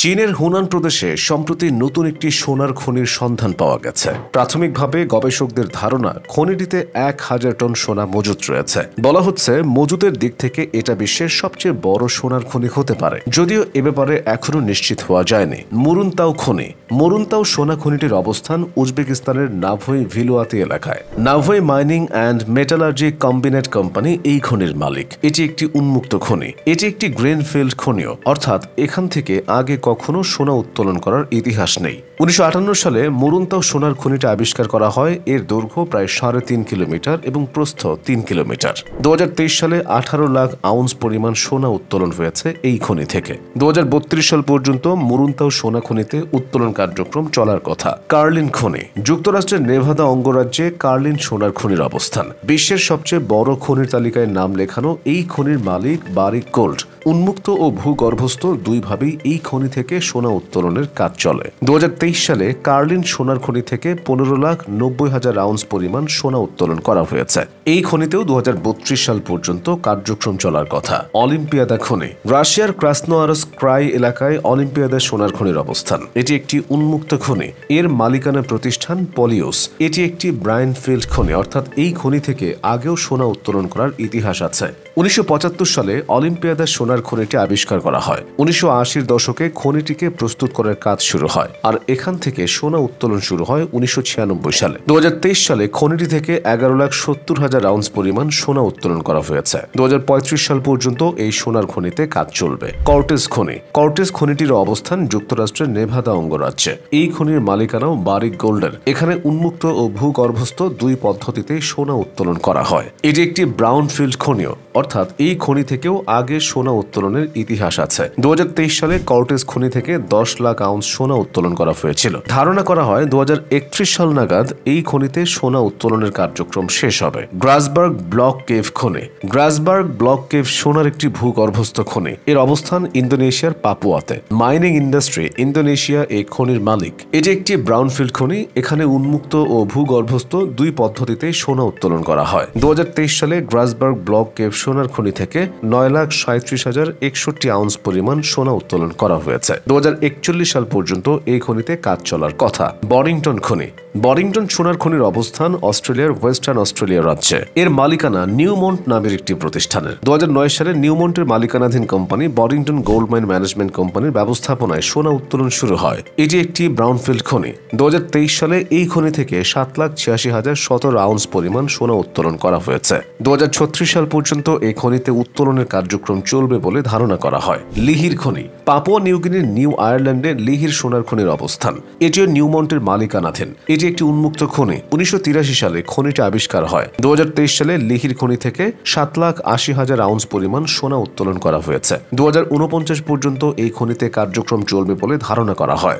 চীনের হুনান প্রদেশে সম্প্রতি নতুন একটি সোনার খনির সন্ধান পাওয়া গেছে। প্রাথমিকভাবে গবেষকদের ধারণা খনিটিতে 1000 টন সোনা মজুত রয়েছে। বলা হচ্ছে মজুতের দিক থেকে এটা বিশ্বের সবচেয়ে বড় সোনার খনি হতে পারে, যদিও এ ব্যাপারে এখনো নিশ্চিত হওয়া যায়নি। মুরুনতাও খনি। মুরুনতাও সোনা খনিটির অবস্থান উজবেকিস্তানের নাভোই ভিলুয়াতি এলাকায়। নাভোই মাইনিং অ্যান্ড মেটালার্জি কম্বিনেট কোম্পানি এই খনির মালিক। এটি একটি উন্মুক্ত খনি। এটি একটি গ্রেনফিল্ড খনিও, অর্থাৎ এখান থেকে আগে কখনো সোনা উত্তোলন করার ইতিহাস নেই। 1958 সালে মুরুনতাও সোনার খনিটা আবিষ্কার করা হয়। এর দৈর্ঘ্য প্রায় 3.5 কিলোমিটার এবং প্রস্থ 3 কিলোমিটার। 2023 সালে 18 লাখ আউন্স পরিমাণ সোনা উত্তোলন হয়েছে এই খনি থেকে। 2032 সাল পর্যন্ত মুরুনতাও সোনা খনিতে উত্তোলন কার্যক্রম চলার কথা। কার্লিন খনি। যুক্তরাষ্ট্রের নেভাদা অঙ্গরাজ্যে কার্লিন সোনার খনির অবস্থান। বিশ্বের সবচেয়ে বড় খনির তালিকায় নাম লেখানো এই খনির মালিক বারিক গোল্ড। উন্মুক্ত ও ভূগর্ভস্থ দুইভাবেই এই খনি থেকে সোনা উত্তোলনের কাজ চলে। 2023 সালে কার্লিন সোনার খনি থেকে 15,90,000 আউন্স পরিমাণ সোনা উত্তোলন করা হয়েছে। এই খনিতেও 2032 সাল পর্যন্ত কার্যক্রম চলার কথা। অলিম্পিয়াদা খনি। রাশিয়ার ক্রাসনোয়ারস্ক ক্রাই এলাকায় অলিম্পিয়াদা সোনার খনির অবস্থান। এটি একটি উন্মুক্ত খনি। এর মালিকানা প্রতিষ্ঠান পলিউস। এটি একটি ব্রাইনফিল্ড খনি, অর্থাৎ এই খনি থেকে আগেও সোনা উত্তোলন করার ইতিহাস আছে। 1975 সালে অলিম্পিয়াদা সোনার খনিটি আবিষ্কার করা হয়। 1980-র দশকে খনিটিকে প্রস্তুত করার কাজ শুরু হয়, আর এখান থেকে সোনা উত্তোলন শুরু হয় 1996 সালে। 2023 সালে খনিটি থেকে 11,70,000 আউন্স পরিমাণ সোনা উত্তোলন করা হয়েছে। 2035 সাল পর্যন্ত এই সোনার খনিতে কাজ চলবে। কর্টেজ খনি। কর্টেজ খনিটির অবস্থান যুক্তরাষ্ট্রের নেভাদা অঙ্গরাজ্যে। এই খনির মালিকানাও বারিক গোল্ডের। এখানে উন্মুক্ত ও ভূগর্ভস্থ দুই পদ্ধতিতে সোনা উত্তোলন করা হয়। এটি একটি ব্রাউনফিল্ড খনিও, অর্থাৎ এই খনি থেকেও আগে সোনা উত্তোলনের ইতিহাস আছে। 2023 সালে কর্টেজ খনি থেকে 10 লাখ আউন্স সোনা উত্তোলন করা হয়েছিল। ধারণা করা হয় 2031 সাল নাগাদ এই খনিতে সোনা উত্তোলনের কার্যক্রম শেষ হবে। গ্রাসবার্গ ব্লক কেভ খনি। গ্রাসবার্গ ব্লক কেভ সোনার একটি ভূগর্ভস্থ খনি। এর অবস্থান ইন্দোনেশিয়ার পাপুয়াতে। মাইনিং ইন্ডাস্ট্রি ইন্দোনেশিয়া এই খনির মালিক। এটি একটি ব্রাউনফিল্ড খনি। এখানে উন্মুক্ত ও ভূগর্ভস্থ দুই পদ্ধতিতে সোনা উত্তোলন করা হয়। 2023 সালে গ্রাসবার্গ ব্লক কেভ সোনার খনি থেকে 9,37,061 আউন্স পরিমাণ সোনা উত্তোলন করা হয়েছে। 2041 সাল পর্যন্ত এই খনিতে কাজ চলার কথা। বরিংটন খনি। বরিংটন সোনার খনির অবস্থান অস্ট্রেলিয়ার ওয়েস্টার্ন অস্ট্রেলিয়া রাজ্যে। এর মালিকানা নিউমন্ট নামের একটি প্রতিষ্ঠানের। 2009 সালে নিউমন্টের মালিকানাধীন কোম্পানি বরিংটন গোল্ড মাইন ম্যানেজমেন্ট কোম্পানির ব্যবস্থাপনায় সোনা উত্তোলন শুরু হয়। এটি একটি ব্রাউনফিল্ড খনি। 2023 সালে এই খনি থেকে 7,86,017 আউন্স পরিমাণ সোনা উত্তোলন করা হয়েছে। 2036 সাল পর্যন্ত এই খনিতে উত্তোলনের কার্যক্রম চলবে বলে ধারণা করা হয়। লিহির খনি। পাপুয়া নিউগিনির নিউ আয়ারল্যান্ডে লিহির সোনার খনির অবস্থান। এটিও নিউমন্টের মালিকানাধীন। এটি একটি উন্মুক্ত খনি। 1983 সালে খনিটি আবিষ্কার হয়। 2023 সালে লিহির খনি থেকে 7,80,000 আউন্স পরিমাণ সোনা উত্তোলন করা হয়েছে। 2049 পর্যন্ত এই খনিতে কার্যক্রম চলবে বলে ধারণা করা হয়।